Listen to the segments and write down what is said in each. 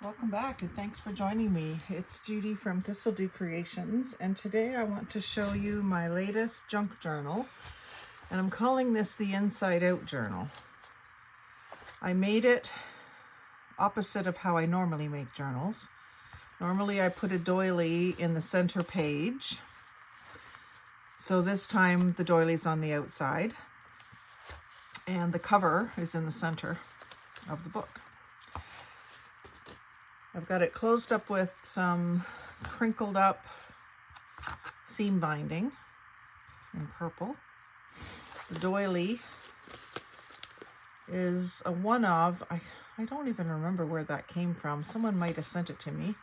Welcome back and thanks for joining me. It's Judy from Thistledew Creations, and today I want to show you my latest junk journal, and I'm calling this the Inside Out Journal. I made it opposite of how I normally make journals. Normally I put a doily in the center page, so this time the doily's on the outside and the cover is in the center of the book. I've got it closed up with some crinkled up seam binding in purple. The doily is a one of, I don't even remember where that came from. Someone might have sent it to me.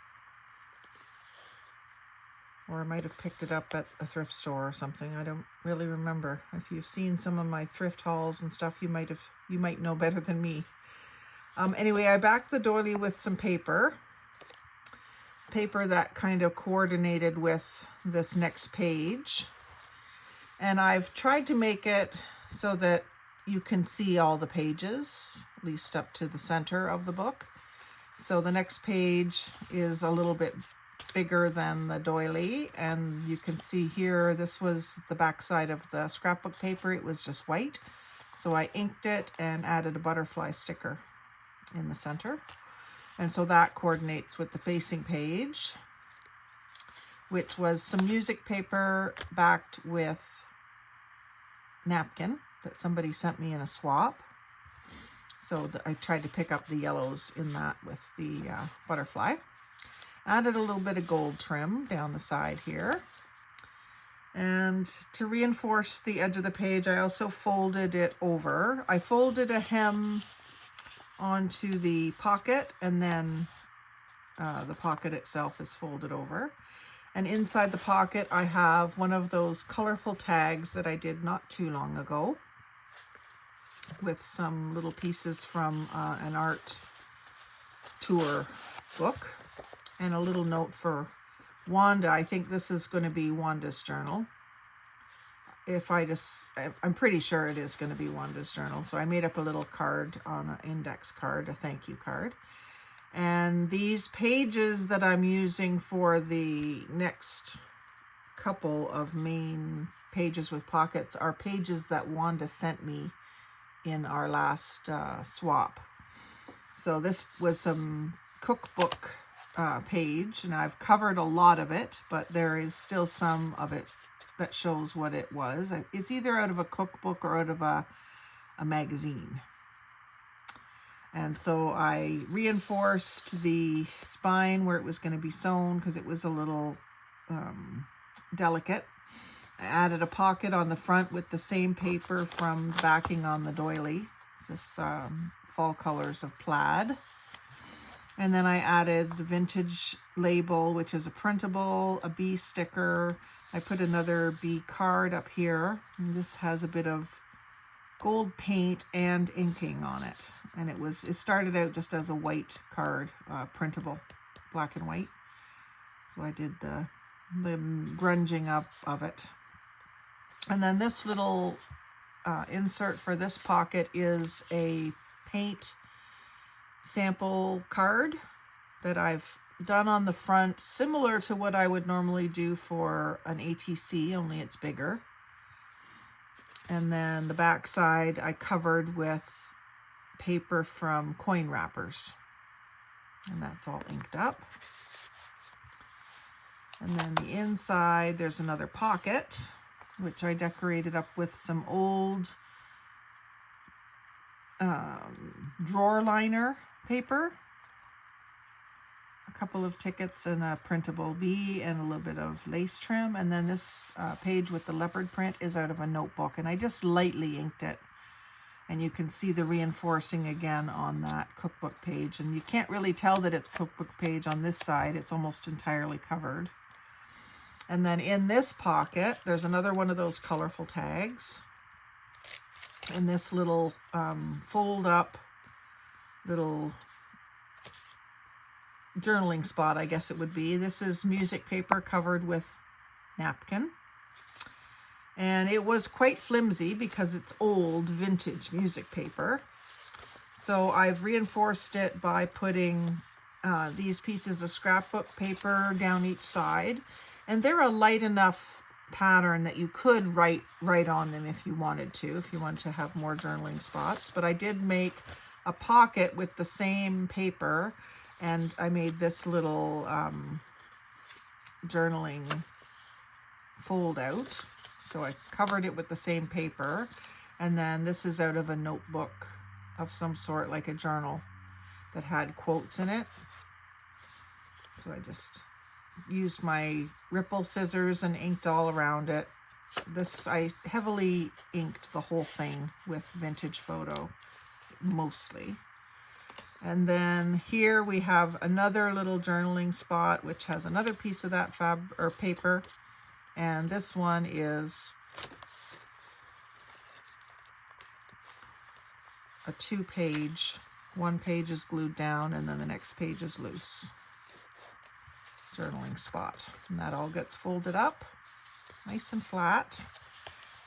Or I might have picked it up at a thrift store or something. I don't really remember. If you've seen some of my thrift hauls and stuff, you might know better than me. Anyway, I backed the doily with some paper that kind of coordinated with this next page. And I've tried to make it so that you can see all the pages, at least up to the center of the book. So the next page is a little bit bigger than the doily, and you can see here, this was the back side of the scrapbook paper. It was just white. So I inked it and added a butterfly sticker in the center. And so that coordinates with the facing page, which was some music paper backed with napkin that somebody sent me in a swap. So I tried to pick up the yellows in that with the butterfly. Added a little bit of gold trim down the side here. And to reinforce the edge of the page, I also folded it over. I folded a hem onto the pocket, and then the pocket itself is folded over. And inside the pocket, I have one of those colorful tags that I did not too long ago with some little pieces from an art tour book and a little note for Wanda. I think this is going to be Wanda's journal. I'm pretty sure it is going to be Wanda's journal. So I made up a little card on an index card, a thank you card. And these pages that I'm using for the next couple of main pages with pockets are pages that Wanda sent me in our last swap. So this was some cookbook page, and I've covered a lot of it, but there is still some of it that shows what it was. It's either out of a cookbook or out of a magazine. And so I reinforced the spine where it was going to be sewn because it was a little delicate. I added a pocket on the front with the same paper from backing on the doily. This fall colors of plaid. And then I added the vintage label, which is a printable, a bee sticker. I put another bee card up here. And this has a bit of gold paint and inking on it. And it started out just as a white card, printable, black and white. So I did the grunging up of it. And then this little insert for this pocket is a paint sample card that I've done on the front, similar to what I would normally do for an ATC, only it's bigger. And then the back side I covered with paper from coin wrappers, and that's all inked up. And then the inside, there's another pocket, which I decorated up with some old drawer liner paper, a couple of tickets and a printable bee and a little bit of lace trim. And then this page with the leopard print is out of a notebook, and I just lightly inked it. And you can see the reinforcing again on that cookbook page. And you can't really tell that it's cookbook page on this side. It's almost entirely covered. And then in this pocket, there's another one of those colorful tags. In this little fold up little journaling spot, I guess it would be. This is music paper covered with napkin. And it was quite flimsy because it's old vintage music paper. So I've reinforced it by putting these pieces of scrapbook paper down each side. And they're a light enough pattern that you could write on them if you wanted to have more journaling spots. But I did make a pocket with the same paper, and I made this little journaling fold out. So I covered it with the same paper, and then this is out of a notebook of some sort, like a journal that had quotes in it. So I just used my ripple scissors and inked all around it. This, I heavily inked the whole thing with vintage photo, mostly. And then here we have another little journaling spot, which has another piece of that paper. And this one is a 2-page. One page is glued down and then the next page is loose. Journaling spot. And that all gets folded up nice and flat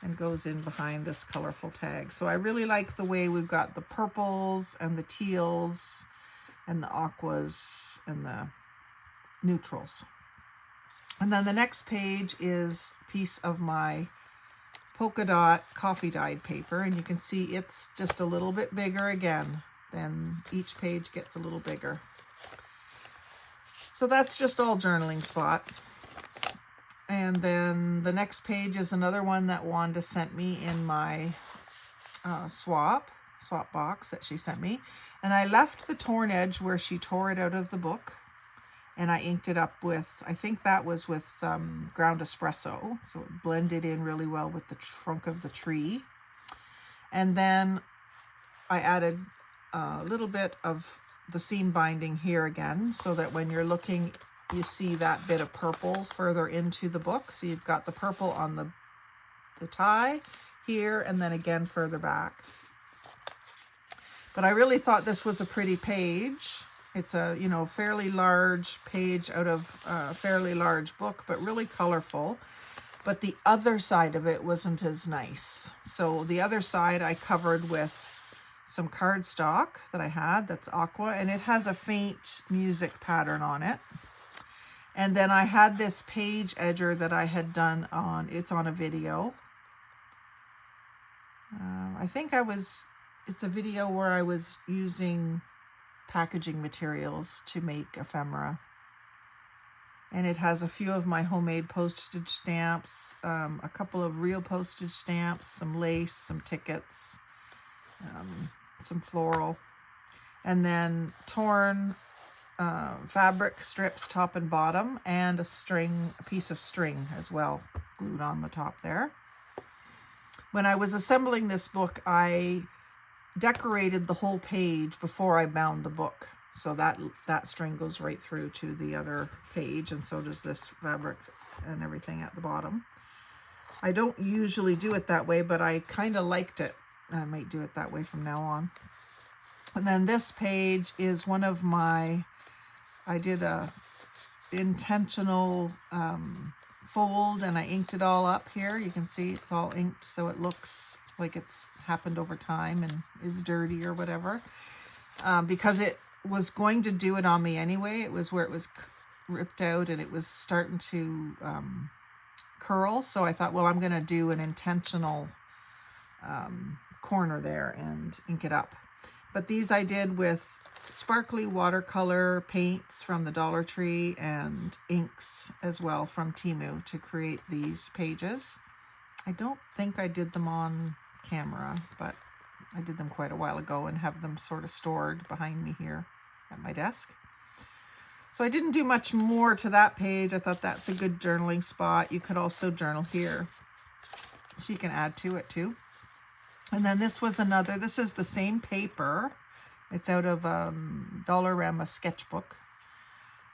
and goes in behind this colorful tag. So I really like the way we've got the purples and the teals and the aquas and the neutrals. And then the next page is a piece of my polka dot coffee dyed paper, and you can see it's just a little bit bigger again. Then each page gets a little bigger. So that's just all journaling spot. And then the next page is another one that Wanda sent me in my swap box that she sent me. And I left the torn edge where she tore it out of the book. And I inked it up with, I think that was with ground espresso. So it blended in really well with the trunk of the tree. And then I added a little bit of the seam binding here again, so that when you're looking, you see that bit of purple further into the book. So you've got the purple on the tie here, and then again further back. But I really thought this was a pretty page. It's a, fairly large page out of a fairly large book, but really colorful. But the other side of it wasn't as nice. So the other side I covered with some cardstock that I had, that's aqua, and it has a faint music pattern on it. And then I had this page edger that I had done it's on a video. I think it's a video where I was using packaging materials to make ephemera. And it has a few of my homemade postage stamps, a couple of real postage stamps, some lace, some tickets, some floral, and then torn fabric strips top and bottom, and a piece of string as well glued on the top there. When I was assembling this book, I decorated the whole page before I bound the book, so that string goes right through to the other page, and so does this fabric and everything at the bottom. I don't usually do it that way, but I kind of liked it. I might do it that way from now on. And then this page is one of I did a intentional fold, and I inked it all up here. You can see it's all inked, so it looks like it's happened over time and is dirty or whatever. Because it was going to do it on me anyway. It was where it was ripped out and it was starting to curl. So I thought, well, I'm going to do an intentional corner there and ink it up. But these I did with sparkly watercolor paints from the Dollar Tree and inks as well from Temu to create these pages. I don't think I did them on camera, but I did them quite a while ago and have them sort of stored behind me here at my desk. So I didn't do much more to that page. I thought that's a good journaling spot. You could also journal here. So you can add to it too. And then this is the same paper. It's out of Dollarama sketchbook.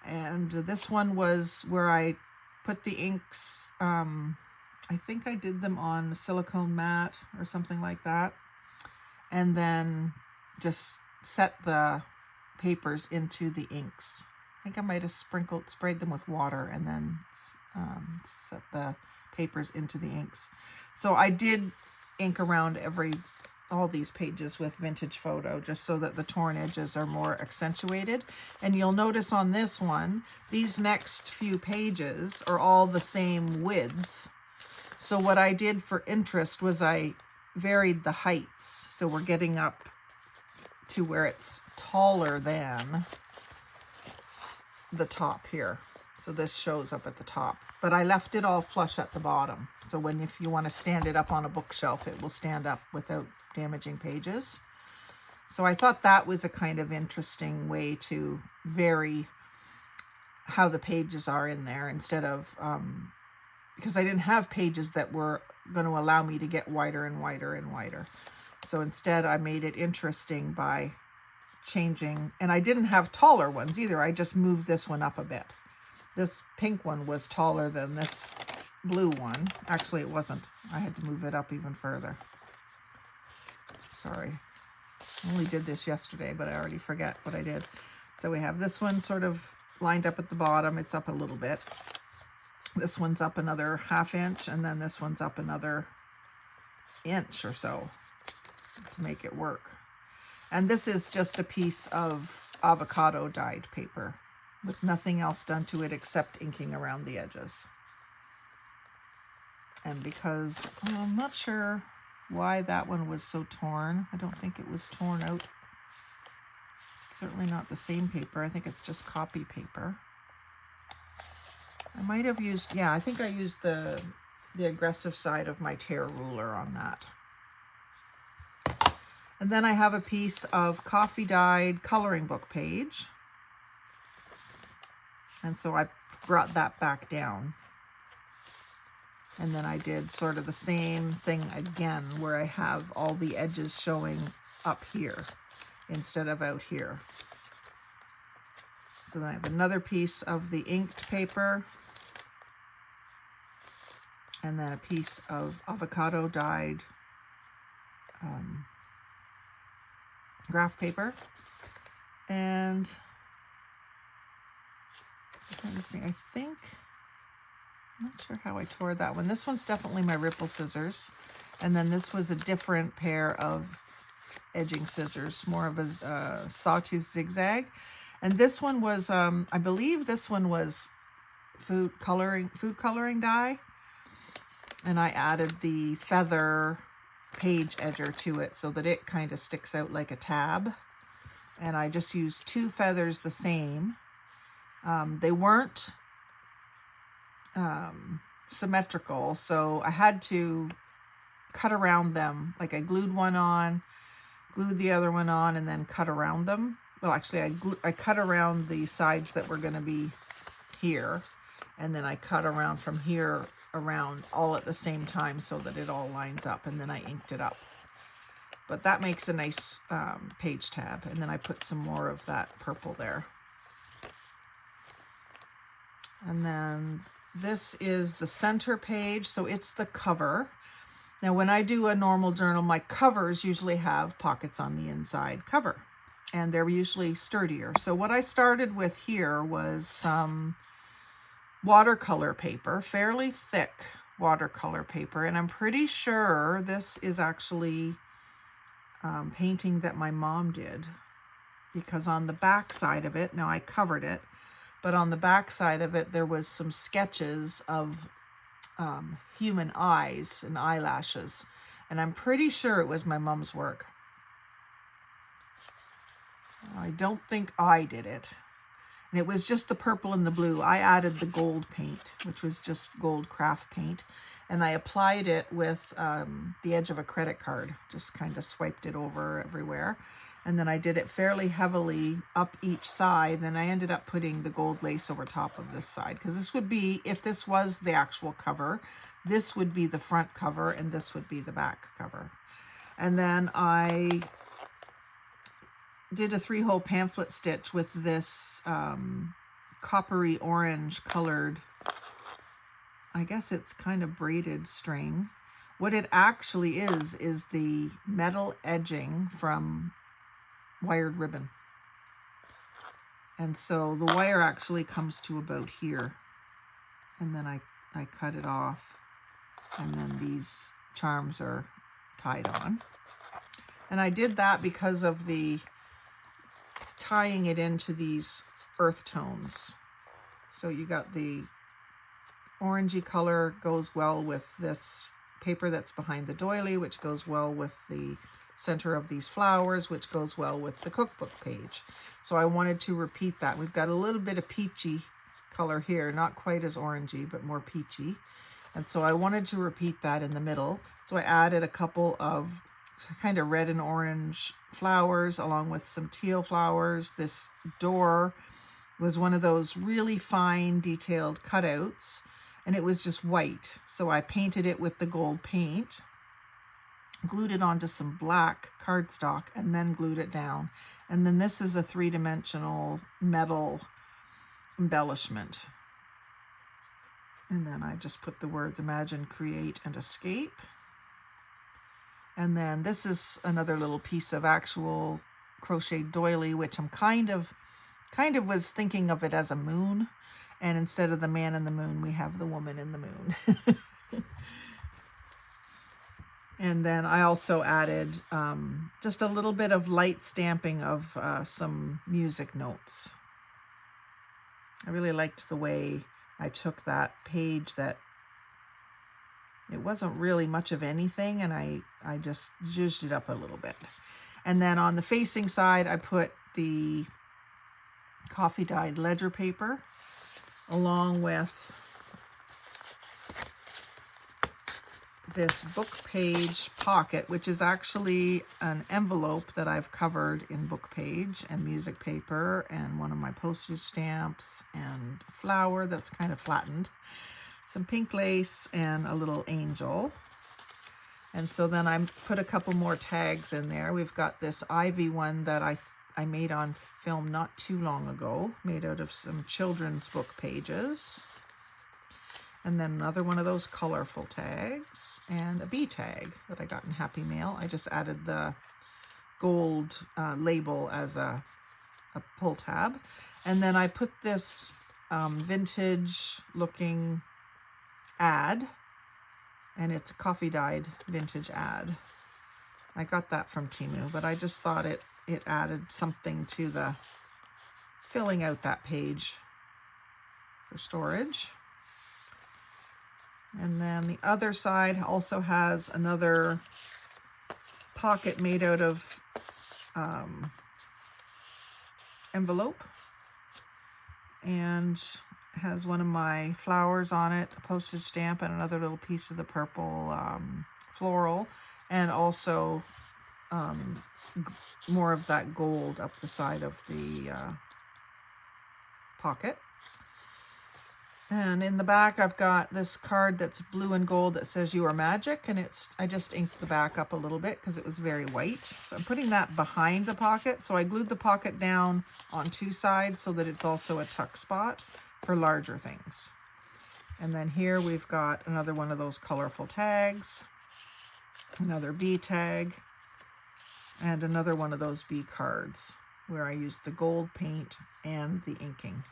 And this one was where I put the inks, I think I did them on silicone mat or something like that. And then just set the papers into the inks. I think I might have sprayed them with water and then set the papers into the inks. So I did ink around every all these pages with vintage photo, just so that the torn edges are more accentuated. And you'll notice on this one, these next few pages are all the same width. So what I did for interest was I varied the heights. So we're getting up to where it's taller than the top here. So this shows up at the top, but I left it all flush at the bottom. So if you want to stand it up on a bookshelf, it will stand up without damaging pages. So I thought that was a kind of interesting way to vary how the pages are in there, instead of, because I didn't have pages that were going to allow me to get wider and wider and wider. So instead I made it interesting by changing, and I didn't have taller ones either. I just moved this one up a bit. This pink one was taller than this blue one. Actually, it wasn't. I had to move it up even further. Sorry. I only did this yesterday, but I already forget what I did. So we have this one sort of lined up at the bottom. It's up a little bit. This one's up another ½ inch, and then this one's up another inch or so to make it work. And this is just a piece of avocado dyed paper with nothing else done to it except inking around the edges. And because I'm not sure why that one was so torn. I don't think it was torn out. It's certainly not the same paper. I think it's just copy paper. I might have used, yeah, I think I used the aggressive side of my tear ruler on that. And then I have a piece of coffee dyed coloring book page. And so I brought that back down. And then I did sort of the same thing again, where I have all the edges showing up here instead of out here. So then I have another piece of the inked paper, and then a piece of avocado dyed graph paper. And I'm trying to see, I think, I'm not sure how I tore that one. This one's definitely my ripple scissors. And then this was a different pair of edging scissors, more of a sawtooth zigzag. And this one was, I believe this one was food coloring dye. And I added the feather page edger to it so that it kind of sticks out like a tab. And I just used 2 feathers the same. They weren't symmetrical, so I had to cut around them. Like I glued one on, glued the other one on, and then cut around them. Well, actually I cut around the sides that were going to be here, and then I cut around from here around all at the same time so that it all lines up, and then I inked it up. But that makes a nice page tab, and then I put some more of that purple there. And then this is the center page, so it's the cover. Now when I do a normal journal, my covers usually have pockets on the inside cover, and they're usually sturdier. So what I started with here was some watercolor paper, fairly thick watercolor paper, and I'm pretty sure this is actually painting that my mom did, because on the back side of it, now I covered it, but on the back side of it, there was some sketches of human eyes and eyelashes. And I'm pretty sure it was my mom's work. I don't think I did it. And it was just the purple and the blue. I added the gold paint, which was just gold craft paint. And I applied it with the edge of a credit card. Just kind of swiped it over everywhere. And then I did it fairly heavily up each side. Then I ended up putting the gold lace over top of this side, because this would be, if this was the actual cover, this would be the front cover and this would be the back cover. And then I did a 3-hole pamphlet stitch with this coppery orange colored, I guess it's kind of braided string. What it actually is the metal edging from wired ribbon. And so the wire actually comes to about here, and then I cut it off, and then these charms are tied on. And I did that because of the tying it into these earth tones. So you got the orangey color goes well with this paper that's behind the doily, which goes well with the center of these flowers, which goes well with the cookbook page. So I wanted to repeat that. We've got a little bit of peachy color here, not quite as orangey, but more peachy. And so I wanted to repeat that in the middle. So I added a couple of kind of red and orange flowers along with some teal flowers. This door was one of those really fine detailed cutouts, and it was just white. So I painted it with the gold paint, glued it onto some black cardstock, and then glued it down. And then this is a three-dimensional metal embellishment. And then I just put the words imagine, create, and escape. And then this is another little piece of actual crocheted doily, which I'm kind of was thinking of it as a moon. And instead of the man in the moon, we have the woman in the moon. And then I also added just a little bit of light stamping of some music notes. I really liked the way I took that page that it wasn't really much of anything, and I just zhuzhed it up a little bit. And then on the facing side, I put the coffee dyed ledger paper along with this book page pocket, which is actually an envelope that I've covered in book page and music paper and one of my postage stamps and flower that's kind of flattened, some pink lace, and a little angel. And so then I put a couple more tags in there. We've got this ivy one that I made on film not too long ago, made out of some children's book pages. And then another one of those colorful tags, and a bee tag that I got in Happy Mail. I just added the gold label as a pull tab. And then I put this vintage looking ad, and it's a coffee dyed vintage ad. I got that from Temu, but I just thought it added something to the filling out that page for storage. And then the other side also has another pocket made out of envelope, and has one of my flowers on it, a postage stamp, and another little piece of the purple floral, and also more of that gold up the side of the pocket. And in the back, I've got this card that's blue and gold that says "You Are Magic," and I just inked the back up a little bit because it was very white. So I'm putting that behind the pocket. So I glued the pocket down on two sides so that it's also a tuck spot for larger things. And then here we've got another one of those colorful tags, another bee tag, and another one of those bee cards where I used the gold paint and the inking.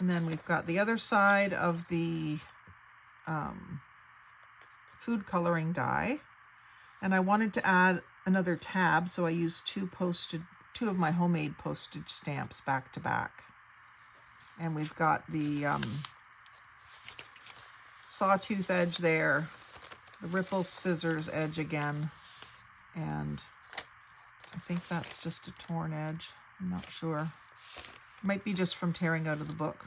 And then we've got the other side of the food coloring die. And I wanted to add another tab, so I used two of my homemade postage stamps back to back. And we've got the sawtooth edge there, the ripple scissors edge again, and I think that's just a torn edge. I'm not sure. Might be just from tearing out of the book.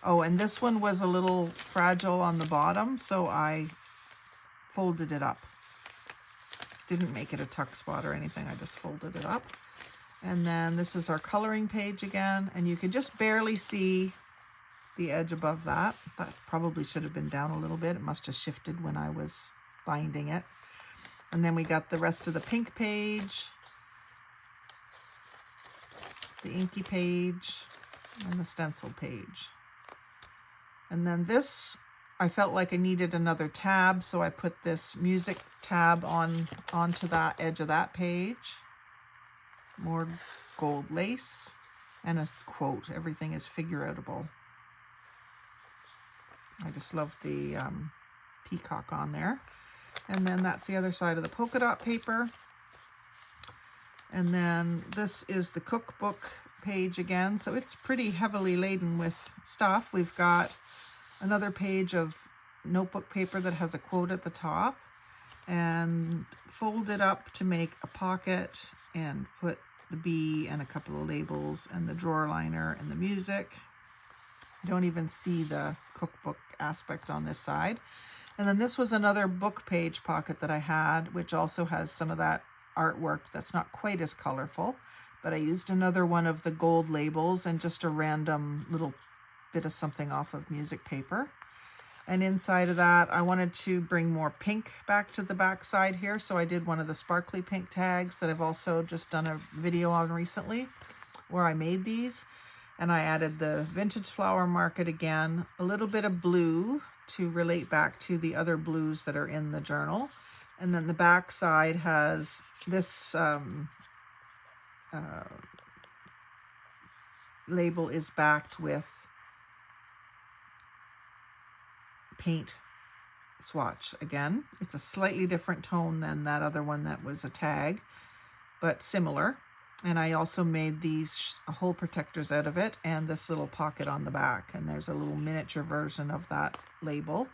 Oh, and this one was a little fragile on the bottom, so I folded it up. Didn't make it a tuck spot or anything, I just folded it up. And then this is our coloring page again, and you can just barely see the edge above that. That probably should have been down a little bit. It must have shifted when I was binding it. And then we got the rest of the pink page, the inky page, and the stencil page. And then this, I felt like I needed another tab, so I put this music tab onto that edge of that page. More gold lace, and a quote, "Everything is figure-outable." I just love the peacock on there. And then that's the other side of the polka dot paper. And then this is the cookbook page again. So it's pretty heavily laden with stuff. We've got another page of notebook paper that has a quote at the top, and fold it up to make a pocket and put the bee and a couple of labels and the drawer liner and the music. You don't even see the cookbook aspect on this side. And then this was another book page pocket that I had, which also has some of that artwork that's not quite as colorful, but I used another one of the gold labels and just a random little bit of something off of music paper. And inside of that, I wanted to bring more pink back to the back side here, so I did one of the sparkly pink tags that I've also just done a video on recently where I made these. And I added the vintage flower market again, a little bit of blue to relate back to the other blues that are in the journal. And then the back side has this label is backed with paint swatch again. It's a slightly different tone than that other one that was a tag, but similar. And I also made these hole protectors out of it and this little pocket on the back. And there's a little miniature version of that label.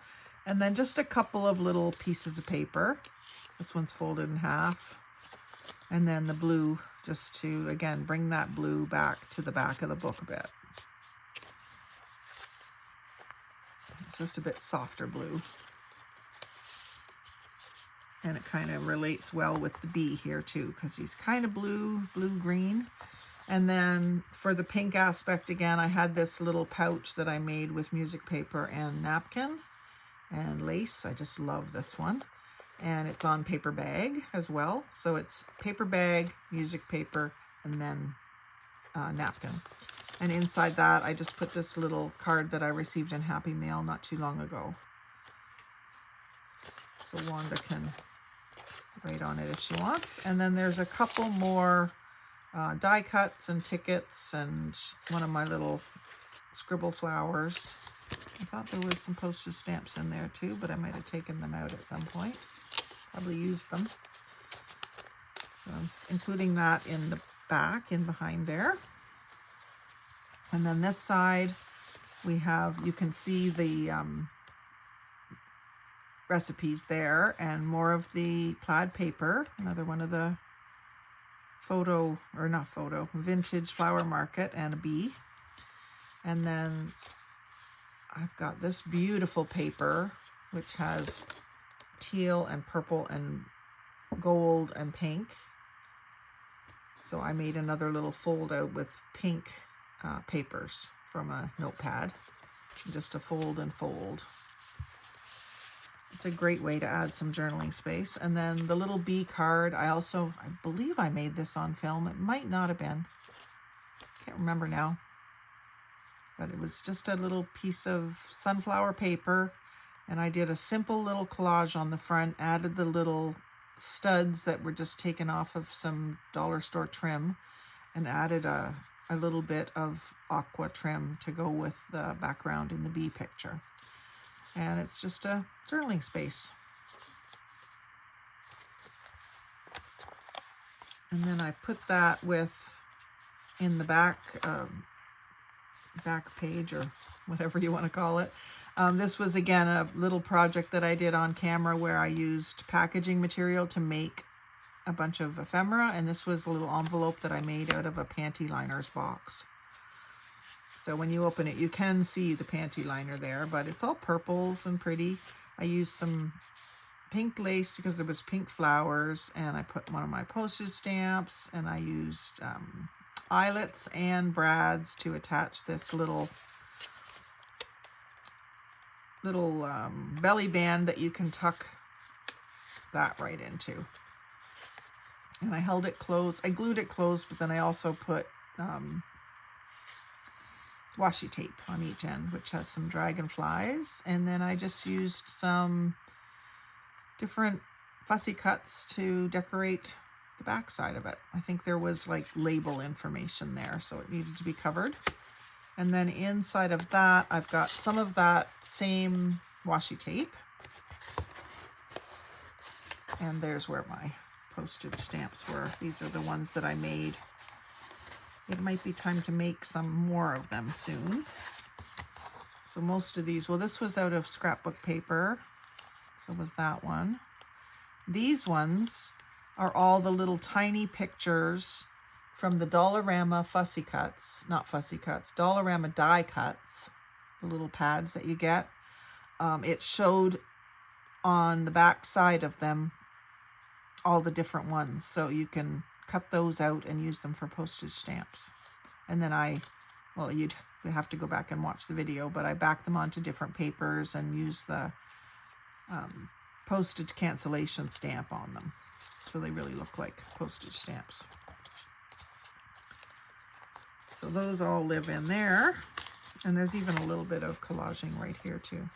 And then just a couple of little pieces of paper. This one's folded in half. And then the blue, just to, again, bring that blue back to the back of the book a bit. It's just a bit softer blue. And it kind of relates well with the bee here too, because he's kind of blue-green. And then for the pink aspect, again, I had this little pouch that I made with music paper and napkin and lace. I just love this one. And it's on paper bag as well. So it's paper bag, music paper, and then napkin. And inside that, I just put this little card that I received in Happy Mail not too long ago. So Wanda can write on it if she wants. And then there's a couple more die cuts and tickets and one of my little scribble flowers. I thought there was some postage stamps in there too, but I might have taken them out at some point. Probably used them. So I'm including that in the back, in behind there. And then this side, we have, you can see the recipes there and more of the plaid paper, another one of the vintage flower market and a bee. And then I've got this beautiful paper, which has teal and purple and gold and pink. So I made another little fold out with pink papers from a notepad, just a fold and fold. It's a great way to add some journaling space. And then the little bee card, I believe I made this on film. It might not have been. Can't remember now. But it was just a little piece of sunflower paper. And I did a simple little collage on the front, added the little studs that were just taken off of some dollar store trim, and added a little bit of aqua trim to go with the background in the bee picture. And it's just a journaling space. And then I put that in the back page, or whatever you want to call it. This was, again, a little project that I did on camera where I used packaging material to make a bunch of ephemera, and this was a little envelope that I made out of a panty liners box. So when you open it, you can see the panty liner there, but it's all purples and pretty. I used some pink lace because there was pink flowers, and I put one of my postage stamps, and I used eyelets and brads to attach this little belly band that you can tuck that right into. And I held it closed. I glued it closed, but then I also put washi tape on each end, which has some dragonflies. And then I just used some different fussy cuts to decorate the back side of it. I think there was like label information there, so it needed to be covered. And then inside of that, I've got some of that same washi tape. And there's where my postage stamps were. These are the ones that I made. It might be time to make some more of them soon. So most of these, well, this was out of scrapbook paper. So was that one. These ones are all the little tiny pictures from the Dollarama fussy cuts, not fussy cuts, Dollarama die cuts, the little pads that you get. It showed on the back side of them all the different ones, so you can cut those out and use them for postage stamps. And then well, you'd have to go back and watch the video, but I back them onto different papers and use the postage cancellation stamp on them, so they really look like postage stamps. So those all live in there, and there's even a little bit of collaging right here too.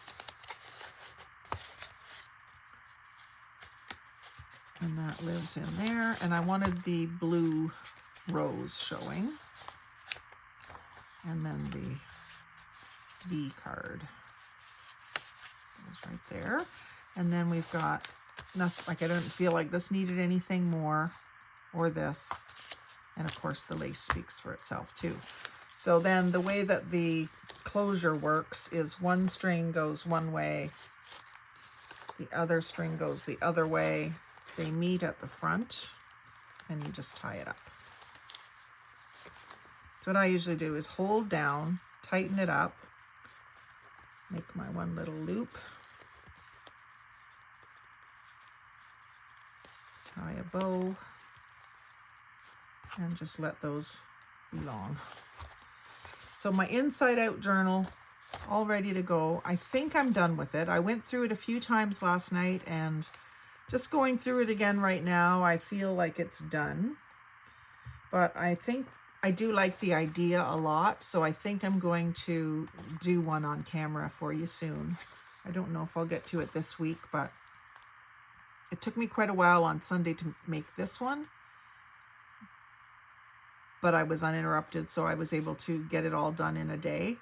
And that lives in there, and I wanted the blue rose showing, and then the V card goes right there. And then we've got nothing, like I don't feel like this needed anything more, or this. And of course the lace speaks for itself too. So then the way that the closure works is one string goes one way, the other string goes the other way. They meet at the front, and you just tie it up. So what I usually do is hold down, tighten it up, make my one little loop, tie a bow, and just let those be long. So my inside out journal, all ready to go. I think I'm done with it. I went through it a few times last night, and just going through it again right now, I feel like it's done. But I think I do like the idea a lot, so I think I'm going to do one on camera for you soon. I don't know if I'll get to it this week, but it took me quite a while on Sunday to make this one. But I was uninterrupted, so I was able to get it all done in a day.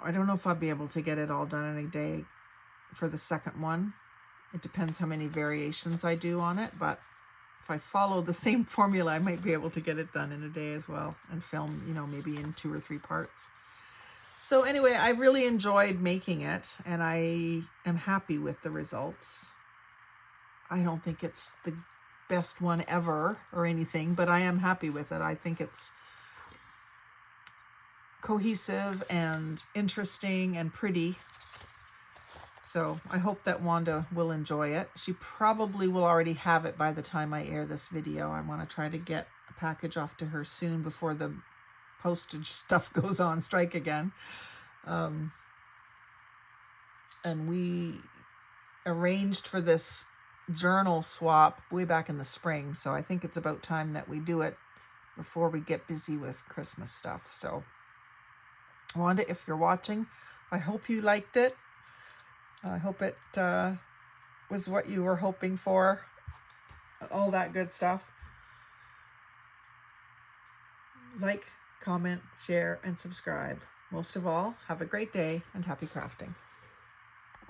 I don't know if I'll be able to get it all done in a day for the second one. It depends how many variations I do on it, but if I follow the same formula, I might be able to get it done in a day as well, and film, you know, maybe in 2 or 3 parts. So anyway, I really enjoyed making it, and I am happy with the results. I don't think it's the best one ever or anything, but I am happy with it. I think it's cohesive and interesting and pretty. So I hope that Wanda will enjoy it. She probably will already have it by the time I air this video. I want to try to get a package off to her soon before the postage stuff goes on strike again. And we arranged for this journal swap way back in the spring. So I think it's about time that we do it before we get busy with Christmas stuff. So Wanda, if you're watching, I hope you liked it. I hope it was what you were hoping for, all that good stuff. Like, comment, share, and subscribe. Most of all, have a great day and happy crafting.